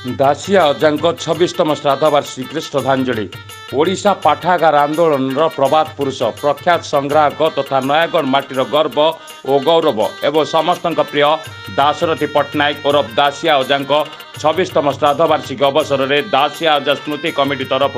दासिया अजाଙ୍କ 26तम श्राद्धवार्षिकी श्रद्धांजलि। ओडिशा पाठागार आंदोलन प्रबाद पुरुष प्रख्यात संग्राहक तथा नयागढ़ माटीर गर्व और गौरव एवं समस्त प्रिय दाशरथी पट्टनायक ओरफ दासिया अजाଙ୍କ 26तम श्राद्धवार्षिकी अवसर में दासिया अजा स्मृति कमिटी तरफ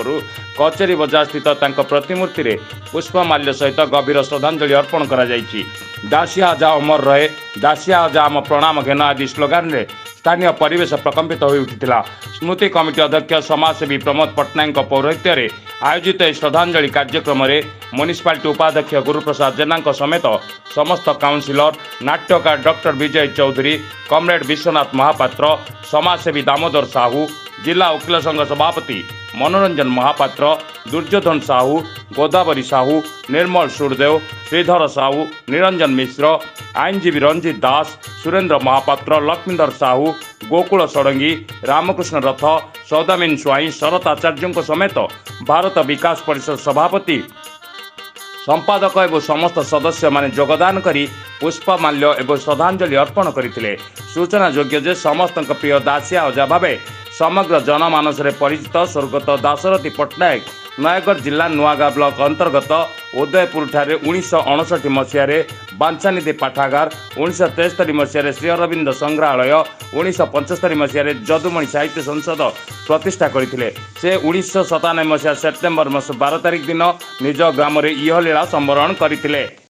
कचेरी बजार स्थित प्रतिमूर्ति में पुष्पमाल्य सहित गभीर श्रद्धांजलि अर्पण करा जायछि। दासिया अजा अमर रहे, दासिया अजा आम प्रणाम घेन आदि स्लोगान रे स्थानीय परिवेश प्रकम्पित हो उठिथिला। स्मृति कमिटी अध्यक्ष समाजसेवी प्रमोद पट्टनायक पौरोहित्य रे आयोजित श्रद्धांजलि कार्यक्रम में म्युनिसिपालिटी उपाध्यक्ष गुरुप्रसाद जेना समेत समस्त काउंसिलर, नाट्यकार डॉक्टर विजय चौधरी, कमरेड विश्वनाथ महापात्र, समाजसेवी दामोदर साहू, जिला वकील संघ सभापति मनोरंजन महापात्र, दुर्योधन साहू, गोदावरी साहू, निर्मल सूरदेव, श्रीधर साहू, निरंजन मिश्र, आईनजीवी रंजित दास, सुरेंद्र महापात्र, लक्ष्मीधर साहू, गोकुल षडंगी, रामकृष्ण रथ, सौदामिन स्वाई, शरत आचार्य समेत भारत विकास परिषद सभापति संपादक एवं समस्त सदस्य माने योगदान करी पुष्पमाल्य एवं श्रद्धांजलि अर्पण करथिले। सूचना योग्य जे समस्त प्रिय दासिया अजा भावे समग्र जनमानस रे परिचित स्वर्गत दाशरथी पट्टनायक नयागढ़ जिला नुआगाँ ब्लॉक अंतर्गत उदयपुर ठारे 1959 मसीह बांछानिधि पाठागार, 1973 मसीह श्री अरविंद संग्रहालय, 1975 मसीह जदुमणि साहित्य संसद प्रतिष्ठा करथिले। से 1997 मसीह सेप्टेम्बर मास 12 तारिख दिन निज ग्राम रे इहलीला संवरण करथिले।